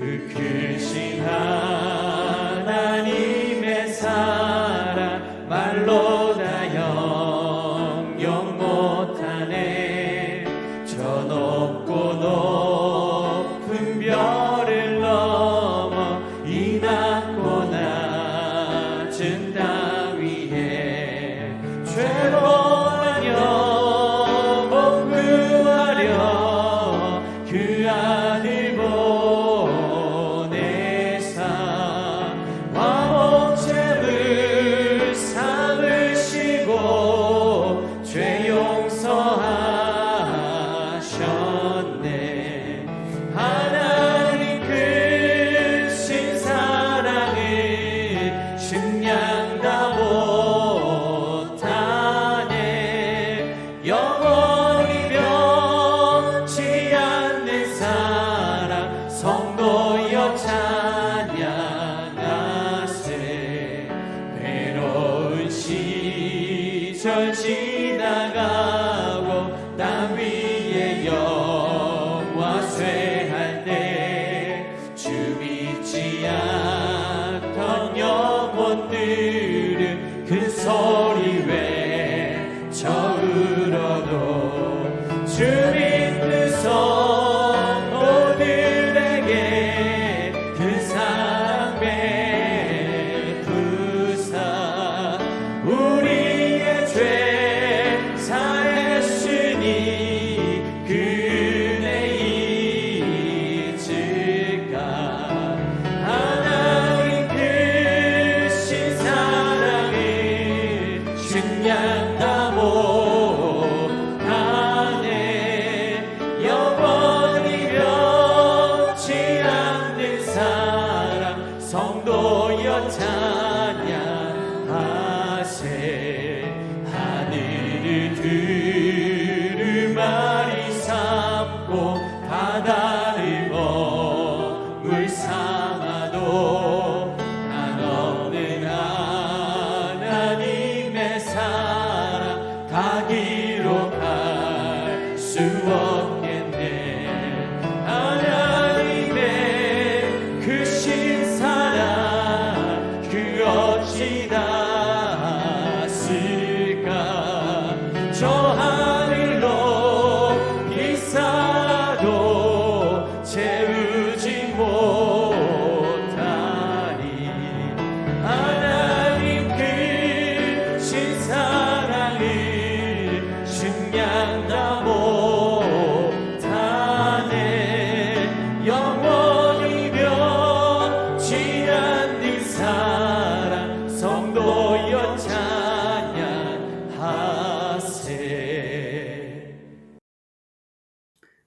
그 크신 하나님의 사랑 말로 다 영영 못하네. 저 높고 높은 별을 넘어 이 낮고 낮은 땅 위에 죄로만 영혼 구하려 그 아들 보내사 화목제물 삼으시고 죄 용서하셨네. 하나님 크신 사랑을 측량 다 못하네. 영원히 변치 않는 사랑 성도여 찬양하세. 외로운 시절 지나가고 땅 위에 영화 쇠할 때 주 믿지 않던 영혼들은 그 소리 외쳐 울어도 주 믿는 성도들에게 그 사랑 베푸사 우리의 죄 사했으니 그 은혜 잊을까. 하나님 크신 사랑을 측량 다 못하네. 영원히 변치 않는 사랑 성도여 찬양하세. 하늘을 두루마리 삼고 바다를 먹물 삼아도 한없는 하나님의 사랑 다 기록할 수 없겠네. 하나님의 크신 사랑 그 어찌 닿았을까. 저 하늘로 비싸도 채우지 못하리. 하나님 크신 사랑을 측량 다 못하네. 영원히 변치 않는 사랑 성도여 찬양하세.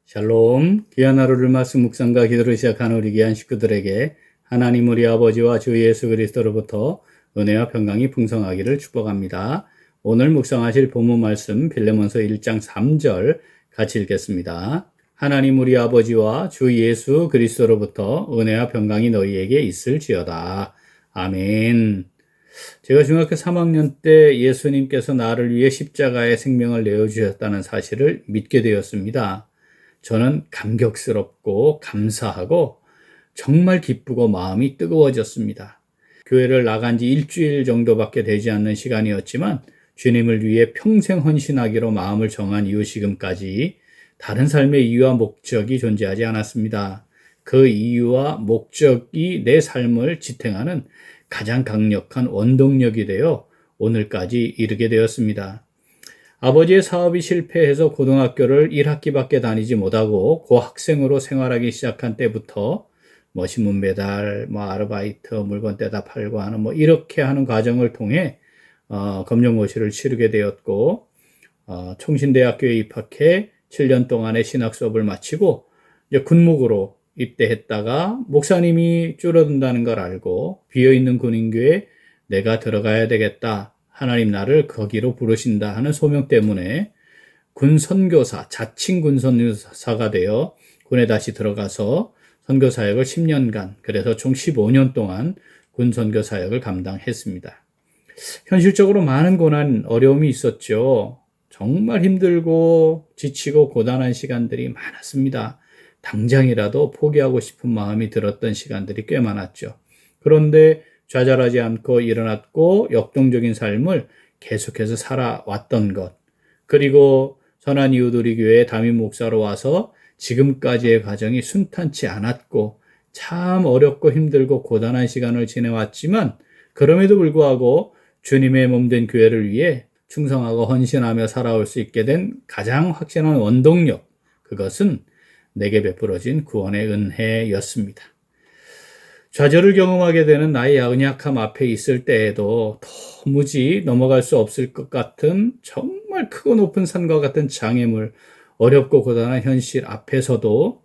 샬롬. 귀한 하루를 말씀 묵상과 기도를 시작하는 우리 귀한 식구들에게 하나님 우리 아버지와 주 예수 그리스도로부터 은혜와 평강이 풍성하기를 축복합니다. 오늘 묵상하실 본문 말씀 빌레몬서 1장 3절 같이 읽겠습니다. 하나님 우리 아버지와 주 예수 그리스도로부터 은혜와 평강이 너희에게 있을지어다. 아멘. 제가 중학교 3학년 때 예수님께서 나를 위해 십자가의 생명을 내어주셨다는 사실을 믿게 되었습니다. 저는 감격스럽고 감사하고 정말 기쁘고 마음이 뜨거워졌습니다. 교회를 나간 지 일주일 정도밖에 되지 않는 시간이었지만 주님을 위해 평생 헌신하기로 마음을 정한 이후 지금까지 다른 삶의 이유와 목적이 존재하지 않았습니다. 그 이유와 목적이 내 삶을 지탱하는 가장 강력한 원동력이 되어 오늘까지 이르게 되었습니다. 아버지의 사업이 실패해서 고등학교를 1학기밖에 다니지 못하고 고학생으로 생활하기 시작한 때부터 신문 배달, 아르바이트, 물건 떼다 팔고 하는 이렇게 하는 과정을 통해 검정고시를 치르게 되었고 총신대학교에 입학해 7년 동안의 신학 수업을 마치고 이제 군목으로 입대했다가 목사님이 줄어든다는 걸 알고 비어있는 군인교에 내가 들어가야 되겠다. 하나님 나를 거기로 부르신다 하는 소명 때문에 군선교사, 자칭 군선교사가 되어 군에 다시 들어가서 선교사역을 10년간, 그래서 총 15년 동안 군선교사역을 감당했습니다. 현실적으로 많은 고난, 어려움이 있었죠. 정말 힘들고 지치고 고단한 시간들이 많았습니다. 당장이라도 포기하고 싶은 마음이 들었던 시간들이 꽤 많았죠. 그런데 좌절하지 않고 일어났고 역동적인 삶을 계속해서 살아왔던 것. 그리고 선한 이웃 우리 교회에 담임 목사로 와서 지금까지의 과정이 순탄치 않았고 참 어렵고 힘들고 고단한 시간을 지내왔지만 그럼에도 불구하고 주님의 몸된 교회를 위해 충성하고 헌신하며 살아올 수 있게 된 가장 확실한 원동력, 그것은 내게 베풀어진 구원의 은혜였습니다. 좌절을 경험하게 되는 나의 연약함 앞에 있을 때에도 도무지 넘어갈 수 없을 것 같은 정말 크고 높은 산과 같은 장애물, 어렵고 고단한 현실 앞에서도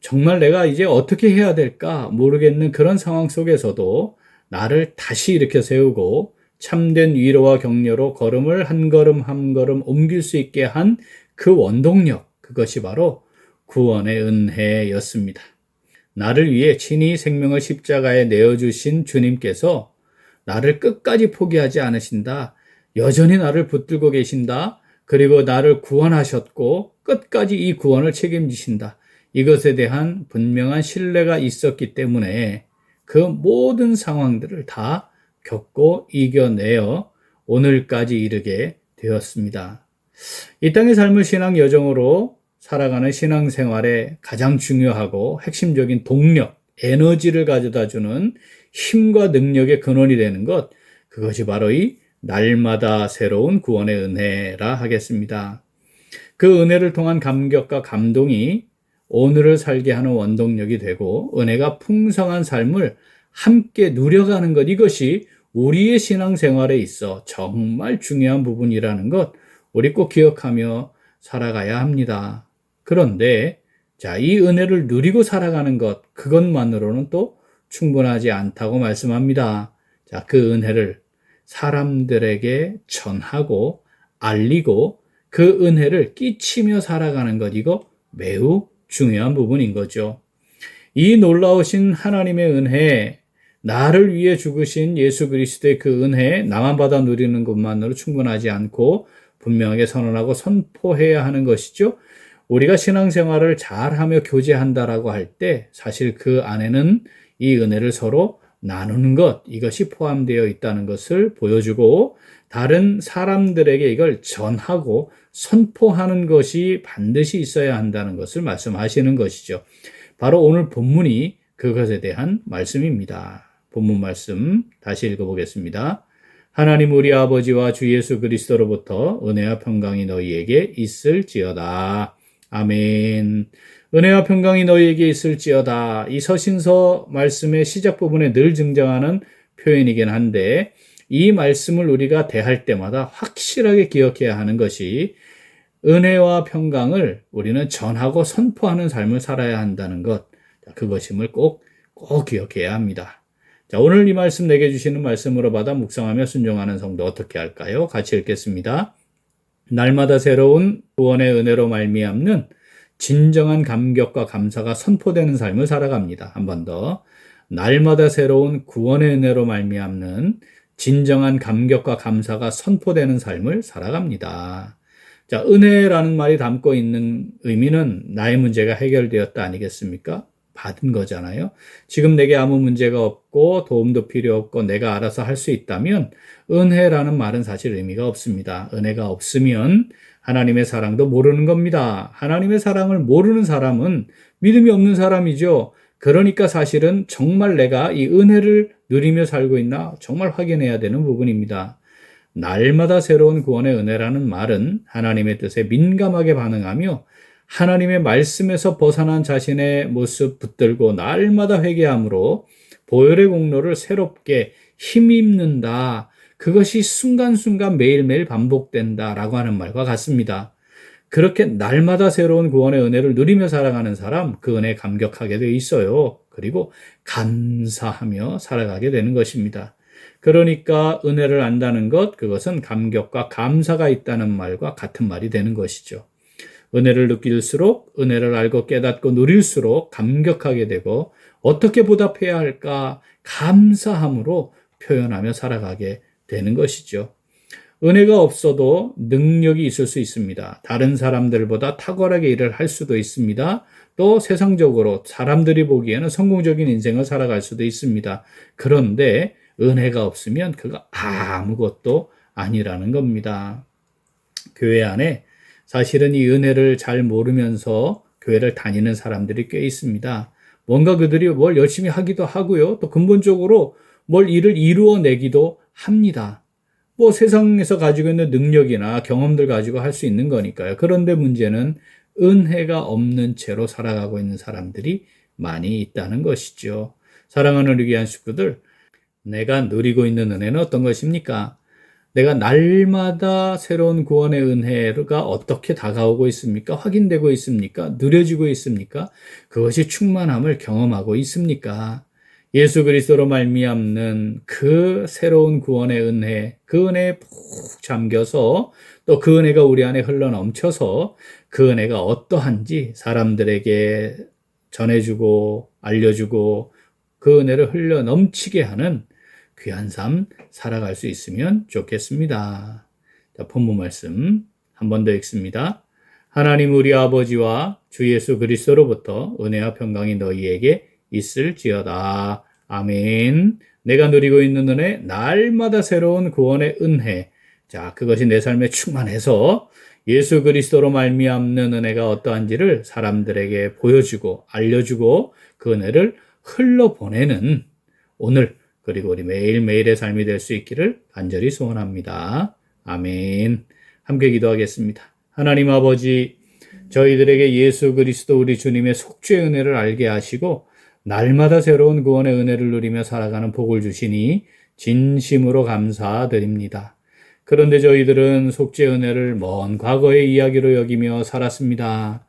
정말 내가 이제 어떻게 해야 될까 모르겠는 그런 상황 속에서도 나를 다시 일으켜 세우고 참된 위로와 격려로 걸음을 한 걸음 한 걸음 옮길 수 있게 한 그 원동력, 그것이 바로 구원의 은혜였습니다. 나를 위해 친히 생명을 십자가에 내어주신 주님께서 나를 끝까지 포기하지 않으신다. 여전히 나를 붙들고 계신다. 그리고 나를 구원하셨고 끝까지 이 구원을 책임지신다. 이것에 대한 분명한 신뢰가 있었기 때문에 그 모든 상황들을 다 겪고 이겨내어 오늘까지 이르게 되었습니다. 이 땅의 삶을 신앙 여정으로 살아가는 신앙생활에 가장 중요하고 핵심적인 동력, 에너지를 가져다주는 힘과 능력의 근원이 되는 것, 그것이 바로 이 날마다 새로운 구원의 은혜라 하겠습니다. 그 은혜를 통한 감격과 감동이 오늘을 살게 하는 원동력이 되고 은혜가 풍성한 삶을 함께 누려가는 것, 이것이 우리의 신앙생활에 있어 정말 중요한 부분이라는 것, 우리 꼭 기억하며 살아가야 합니다. 그런데 이 은혜를 누리고 살아가는 것, 그것만으로는 또 충분하지 않다고 말씀합니다. 그 은혜를 사람들에게 전하고 알리고 그 은혜를 끼치며 살아가는 것, 이거 매우 중요한 부분인 거죠. 이 놀라우신 하나님의 은혜, 나를 위해 죽으신 예수 그리스도의 그 은혜, 나만 받아 누리는 것만으로 충분하지 않고 분명하게 선언하고 선포해야 하는 것이죠. 우리가 신앙생활을 잘하며 교제한다라고 할 때 사실 그 안에는 이 은혜를 서로 나누는 것, 이것이 포함되어 있다는 것을 보여주고 다른 사람들에게 이걸 전하고 선포하는 것이 반드시 있어야 한다는 것을 말씀하시는 것이죠. 바로 오늘 본문이 그것에 대한 말씀입니다. 본문 말씀 다시 읽어보겠습니다. 하나님 우리 아버지와 주 예수 그리스도로부터 은혜와 평강이 너희에게 있을지어다. 아멘. 은혜와 평강이 너희에게 있을지어다. 이 서신서 말씀의 시작 부분에 늘 등장하는 표현이긴 한데 이 말씀을 우리가 대할 때마다 확실하게 기억해야 하는 것이 은혜와 평강을 우리는 전하고 선포하는 삶을 살아야 한다는 것, 그것임을 꼭 기억해야 합니다. 오늘 이 말씀 내게 주시는 말씀으로 받아 묵상하며 순종하는 성도 어떻게 할까요? 같이 읽겠습니다. 날마다 새로운 구원의 은혜로 말미암는 진정한 감격과 감사가 선포되는 삶을 살아갑니다. 한 번 더. 날마다 새로운 구원의 은혜로 말미암는 진정한 감격과 감사가 선포되는 삶을 살아갑니다. 은혜라는 말이 담고 있는 의미는 나의 문제가 해결되었다 아니겠습니까? 받은 거잖아요. 지금 내게 아무 문제가 없고 도움도 필요 없고 내가 알아서 할 수 있다면 은혜라는 말은 사실 의미가 없습니다. 은혜가 없으면 하나님의 사랑도 모르는 겁니다. 하나님의 사랑을 모르는 사람은 믿음이 없는 사람이죠. 그러니까 사실은 정말 내가 이 은혜를 누리며 살고 있나 정말 확인해야 되는 부분입니다. 날마다 새로운 구원의 은혜라는 말은 하나님의 뜻에 민감하게 반응하며 하나님의 말씀에서 벗어난 자신의 모습 붙들고 날마다 회개함으로 보혈의 공로를 새롭게 힘입는다. 그것이 순간순간 매일매일 반복된다라고 하는 말과 같습니다. 그렇게 날마다 새로운 구원의 은혜를 누리며 살아가는 사람, 그 은혜에 감격하게 되어 있어요. 그리고 감사하며 살아가게 되는 것입니다. 그러니까 은혜를 안다는 것, 그것은 감격과 감사가 있다는 말과 같은 말이 되는 것이죠. 은혜를 느낄수록 은혜를 알고 깨닫고 누릴수록 감격하게 되고 어떻게 보답해야 할까 감사함으로 표현하며 살아가게 되는 것이죠. 은혜가 없어도 능력이 있을 수 있습니다. 다른 사람들보다 탁월하게 일을 할 수도 있습니다. 또 세상적으로 사람들이 보기에는 성공적인 인생을 살아갈 수도 있습니다. 그런데 은혜가 없으면 그거 아무것도 아니라는 겁니다. 교회 안에 사실은 이 은혜를 잘 모르면서 교회를 다니는 사람들이 꽤 있습니다. 뭔가 그들이 뭘 열심히 하기도 하고요. 또 근본적으로 뭘 일을 이루어내기도 합니다. 뭐 세상에서 가지고 있는 능력이나 경험들 가지고 할 수 있는 거니까요. 그런데 문제는 은혜가 없는 채로 살아가고 있는 사람들이 많이 있다는 것이죠. 사랑하는 우리 귀한 식구들, 내가 누리고 있는 은혜는 어떤 것입니까? 내가 날마다 새로운 구원의 은혜가 어떻게 다가오고 있습니까? 확인되고 있습니까? 누려지고 있습니까? 그것이 충만함을 경험하고 있습니까? 예수 그리스도로 말미암는 그 새로운 구원의 은혜, 그 은혜에 푹 잠겨서 또 그 은혜가 우리 안에 흘러넘쳐서 그 은혜가 어떠한지 사람들에게 전해주고 알려주고 그 은혜를 흘러넘치게 하는 귀한 삶 살아갈 수 있으면 좋겠습니다. 자, 본문 말씀 한 번 더 읽습니다. 하나님 우리 아버지와 주 예수 그리스도로부터 은혜와 평강이 너희에게 있을지어다. 아멘. 내가 누리고 있는 은혜, 날마다 새로운 구원의 은혜. 자, 그것이 내 삶에 충만해서 예수 그리스도로 말미암는 은혜가 어떠한지를 사람들에게 보여주고 알려주고 그 은혜를 흘러보내는 오늘 그리고 우리 매일매일의 삶이 될 수 있기를 간절히 소원합니다. 아멘. 함께 기도하겠습니다. 하나님 아버지, 저희들에게 예수 그리스도 우리 주님의 속죄의 은혜를 알게 하시고 날마다 새로운 구원의 은혜를 누리며 살아가는 복을 주시니 진심으로 감사드립니다. 그런데 저희들은 속죄의 은혜를 먼 과거의 이야기로 여기며 살았습니다.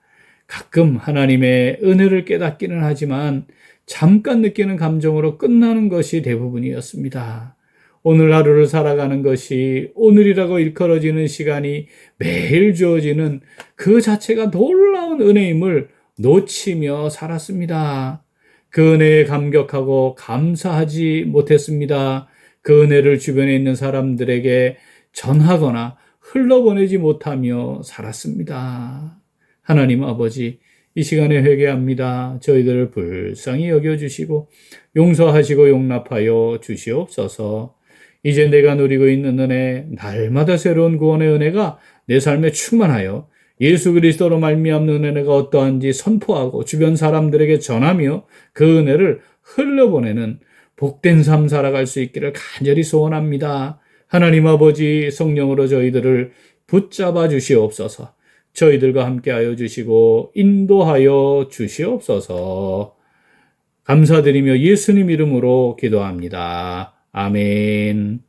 가끔 하나님의 은혜를 깨닫기는 하지만 잠깐 느끼는 감정으로 끝나는 것이 대부분이었습니다. 오늘 하루를 살아가는 것이 오늘이라고 일컬어지는 시간이 매일 주어지는 그 자체가 놀라운 은혜임을 놓치며 살았습니다. 그 은혜에 감격하고 감사하지 못했습니다. 그 은혜를 주변에 있는 사람들에게 전하거나 흘러보내지 못하며 살았습니다. 하나님 아버지, 이 시간에 회개합니다. 저희들을 불쌍히 여겨주시고 용서하시고 용납하여 주시옵소서. 이제 내가 누리고 있는 은혜, 날마다 새로운 구원의 은혜가 내 삶에 충만하여 예수 그리스도로 말미암는 은혜가 어떠한지 선포하고 주변 사람들에게 전하며 그 은혜를 흘려보내는 복된 삶 살아갈 수 있기를 간절히 소원합니다. 하나님 아버지, 성령으로 저희들을 붙잡아 주시옵소서. 저희들과 함께하여 주시고 인도하여 주시옵소서. 감사드리며 예수님 이름으로 기도합니다. 아멘.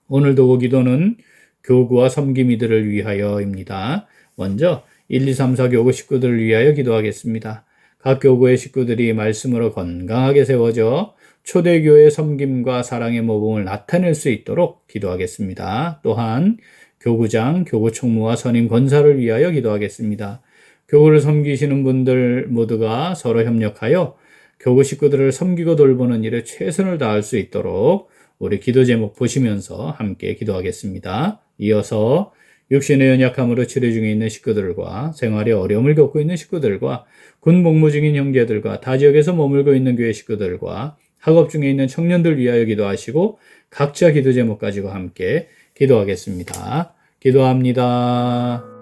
오늘도 그 기도는 교구와 섬김이들을 위하여입니다. 먼저 1, 2, 3, 4 교구 식구들을 위하여 기도하겠습니다. 각 교구의 식구들이 말씀으로 건강하게 세워져 초대교회의 섬김과 사랑의 모범을 나타낼 수 있도록 기도하겠습니다. 또한 교구장, 교구총무와 선임 권사를 위하여 기도하겠습니다. 교구를 섬기시는 분들 모두가 서로 협력하여 교구 식구들을 섬기고 돌보는 일에 최선을 다할 수 있도록 우리 기도 제목 보시면서 함께 기도하겠습니다. 이어서 육신의 연약함으로 치료 중에 있는 식구들과 생활에 어려움을 겪고 있는 식구들과 군 복무 중인 형제들과 타 지역에서 머물고 있는 교회 식구들과 학업 중에 있는 청년들 위하여 기도하시고 각자 기도 제목 가지고 함께 기도하겠습니다. 기도합니다.